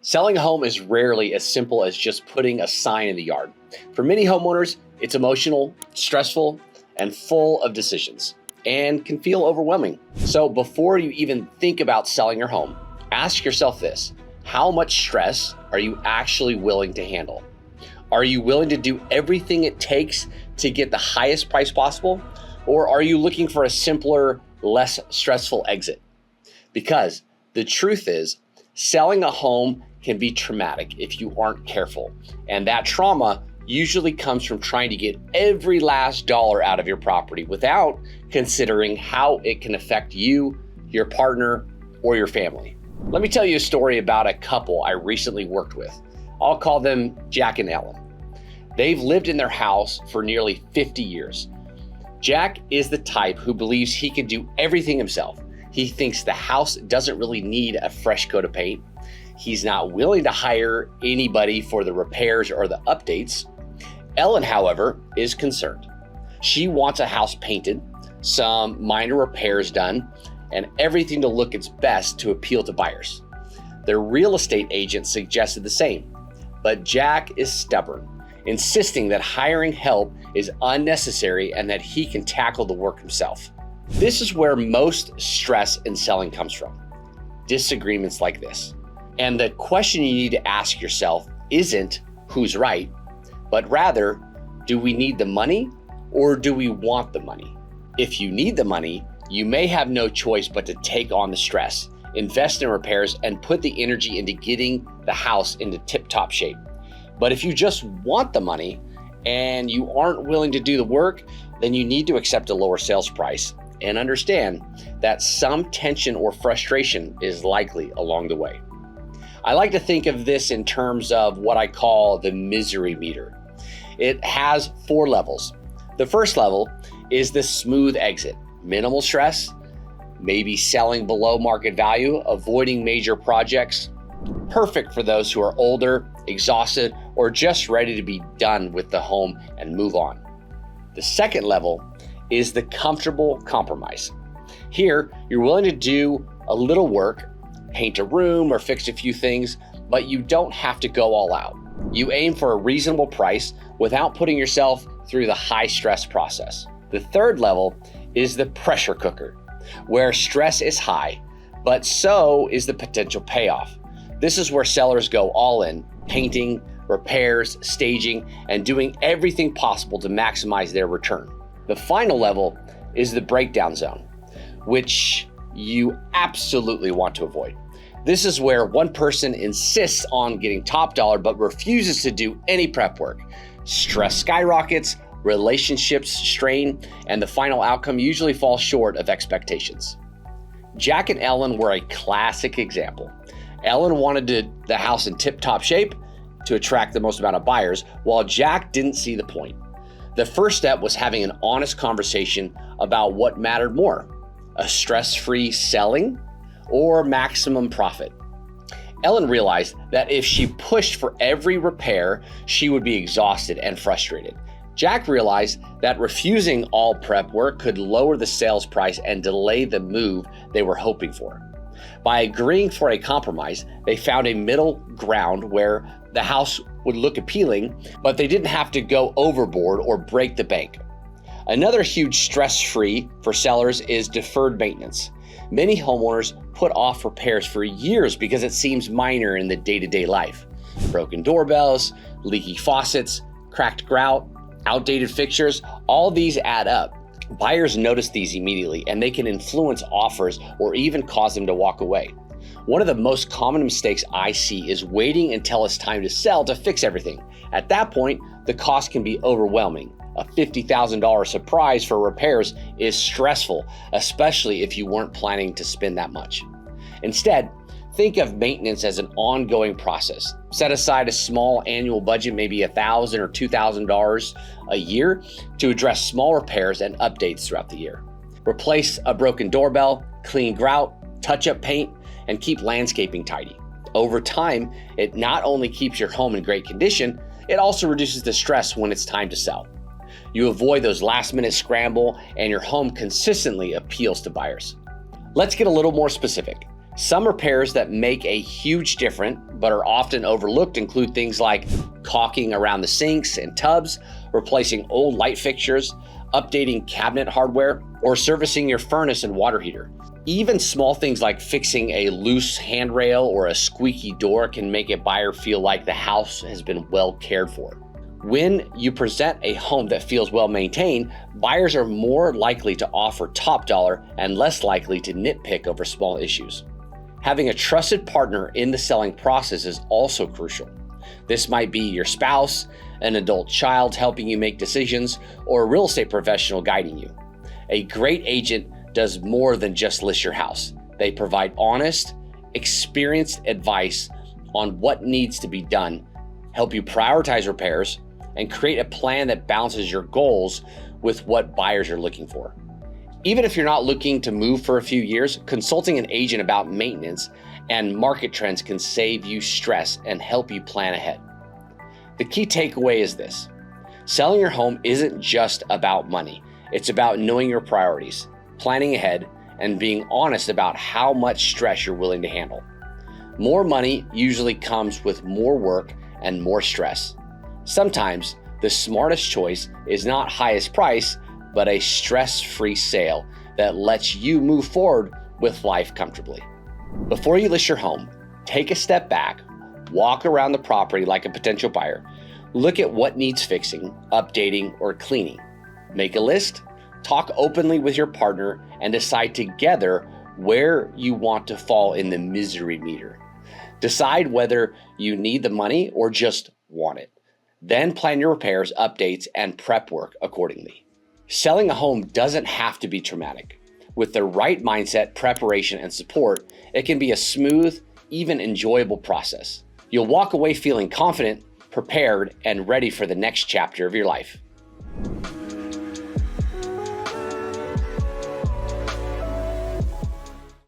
Selling a home is rarely as simple as just putting a sign in the yard. For many homeowners, it's emotional, stressful, and full of decisions, and can feel overwhelming. So before you even think about selling your home, ask yourself this: how much stress are you actually willing to handle? Are you willing to do everything it takes to get the highest price possible? Or are you looking for a simpler, less stressful exit? Because the truth is, selling a home can be traumatic if you aren't careful. And that trauma usually comes from trying to get every last dollar out of your property without considering how it can affect you, your partner, or your family. Let me tell you a story about a couple I recently worked with. I'll call them Jack and Ellen. They've lived in their house for nearly 50 years. Jack is the type who believes he can do everything himself. He thinks the house doesn't really need a fresh coat of paint. He's not willing to hire anybody for the repairs or the updates. Ellen, however, is concerned. She wants a house painted, some minor repairs done, and everything to look its best to appeal to buyers. Their real estate agent suggested the same, but Jack is stubborn, insisting that hiring help is unnecessary and that he can tackle the work himself. This is where most stress in selling comes from: disagreements like this. And the question you need to ask yourself isn't who's right, but rather, do we need the money or do we want the money? If you need the money, you may have no choice but to take on the stress, invest in repairs, and put the energy into getting the house into tip-top shape. But if you just want the money and you aren't willing to do the work, then you need to accept a lower sales price and understand that some tension or frustration is likely along the way. I like to think of this in terms of what I call the misery meter. It has 4 levels. The first level is the smooth exit: minimal stress, maybe selling below market value, avoiding major projects. Perfect for those who are older, exhausted, or just ready to be done with the home and move on. The second level is the comfortable compromise. Here, you're willing to do a little work, paint a room or fix a few things, but you don't have to go all out. You aim for a reasonable price without putting yourself through the high stress process. The third level is the pressure cooker, where stress is high, but so is the potential payoff. This is where sellers go all in, painting, repairs, staging, and doing everything possible to maximize their return. The final level is the breakdown zone, which you absolutely want to avoid. This is where one person insists on getting top dollar but refuses to do any prep work. Stress skyrockets, relationships strain, and the final outcome usually falls short of expectations. Jack and Ellen were a classic example. Ellen wanted the house in tip-top shape to attract the most amount of buyers, while Jack didn't see the point. The first step was having an honest conversation about what mattered more: a stress-free selling or maximum profit. Ellen realized that if she pushed for every repair, she would be exhausted and frustrated. Jack realized that refusing all prep work could lower the sales price and delay the move they were hoping for. By agreeing for a compromise, they found a middle ground where the house would look appealing, but they didn't have to go overboard or break the bank. Another huge stress-free for sellers is deferred maintenance. Many homeowners put off repairs for years because it seems minor in the day-to-day life. Broken doorbells, leaky faucets, cracked grout, outdated fixtures, all these add up. Buyers notice these immediately, and they can influence offers or even cause them to walk away. One of the most common mistakes I see is waiting until it's time to sell to fix everything. At that point, the cost can be overwhelming. A $50,000 surprise for repairs is stressful, especially if you weren't planning to spend that much. Instead, think of maintenance as an ongoing process. Set aside a small annual budget, maybe $1,000 or $2,000 a year, to address small repairs and updates throughout the year. Replace a broken doorbell, clean grout, touch up paint, and keep landscaping tidy. Over time, it not only keeps your home in great condition, it also reduces the stress when it's time to sell. You avoid those last-minute scramble, and your home consistently appeals to buyers. Let's get a little more specific. Some repairs that make a huge difference but are often overlooked include things like caulking around the sinks and tubs, replacing old light fixtures, updating cabinet hardware, or servicing your furnace and water heater. Even small things like fixing a loose handrail or a squeaky door can make a buyer feel like the house has been well cared for. When you present a home that feels well maintained, buyers are more likely to offer top dollar and less likely to nitpick over small issues. Having a trusted partner in the selling process is also crucial. This might be your spouse, an adult child helping you make decisions, or a real estate professional guiding you. A great agent does more than just list your house. They provide honest, experienced advice on what needs to be done, help you prioritize repairs, and create a plan that balances your goals with what buyers are looking for. Even if you're not looking to move for a few years, consulting an agent about maintenance and market trends can save you stress and help you plan ahead. The key takeaway is this: selling your home isn't just about money. It's about knowing your priorities, planning ahead, and being honest about how much stress you're willing to handle. More money usually comes with more work and more stress. Sometimes the smartest choice is not highest price, but a stress-free sale that lets you move forward with life comfortably. Before you list your home, take a step back, walk around the property like a potential buyer, look at what needs fixing, updating, or cleaning. Make a list, talk openly with your partner, and decide together where you want to fall in the misery meter. Decide whether you need the money or just want it. Then plan your repairs, updates, and prep work accordingly. Selling a home doesn't have to be traumatic. With the right mindset, preparation, and support, it can be a smooth, even enjoyable process. You'll walk away feeling confident, prepared, and ready for the next chapter of your life.